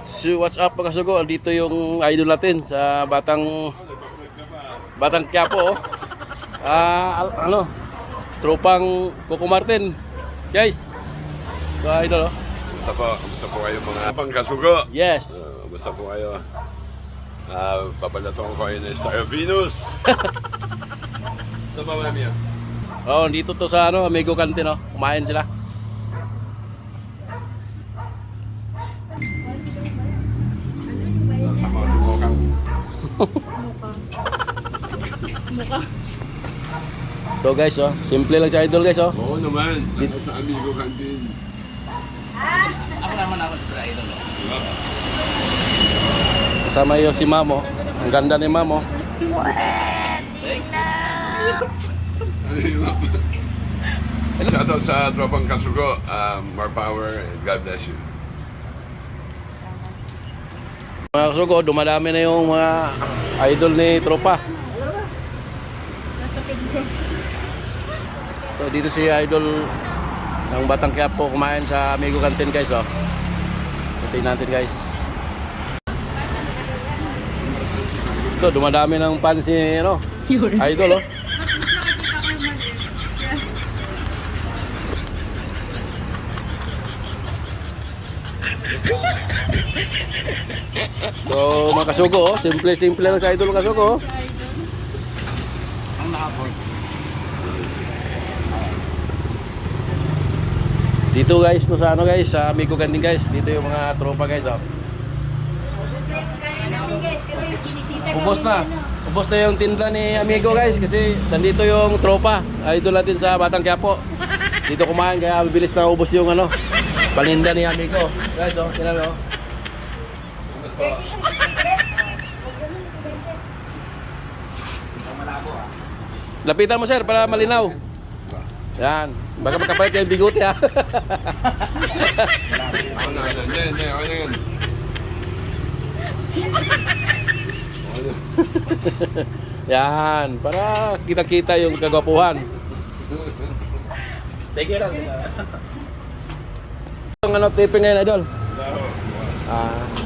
So what's up mga kasugo? Dito yung idol natin sa Batang Quiapo. Tropang Coco Martin. Guys. So idol oh. Basta po kayo mga pangkasugo. Yes. Basta po kayo. Babalatong ko kayo na Star of Venus. Ito pa mami yan. Oh, dito to sa Amigo Canteen oh. Kumain sila. Sama si Mokang. Mukha. So guys oh, simple lang si idol guys oh. Oo naman. Dito sa Amigo Canteen. Ako naman ako sa idol. Kasama yung si Mamo. Ang ganda ni Mamo. Shoutout sa tropang kasugo. More power and God bless you. Mga kasugo, dumadami na yung mga idol ni Tropa. So dito si idol ng Batang Quiapo kumain sa Amigo Canteen guys oh. Tingnan natin guys. Ito dumadami ng fans si idol oh. So mga kasugo oh, simple lang sa idol kasugo oh. Ang nakaport. Dito guys, no sa guys, sa Amigo Canteen guys. Dito yung mga tropa guys oh. Ubos na. Ubos na yung tinda ni Amigo guys kasi nandito yung tropa. Idol natin sa Batang Quiapo. Dito kumain kaya mabilis na ubos yung paninda ni Amigo. Guys oh, tingnan mo. Lapitan mo sir para malinaw. Yan. Baka magkapalit yung bigote ha. Ako na. Hindi. Ako na yun. Yan. Para kita-kita yung kagwapuhan. Thank you lang. Yung tipping ngayon idol. Ah.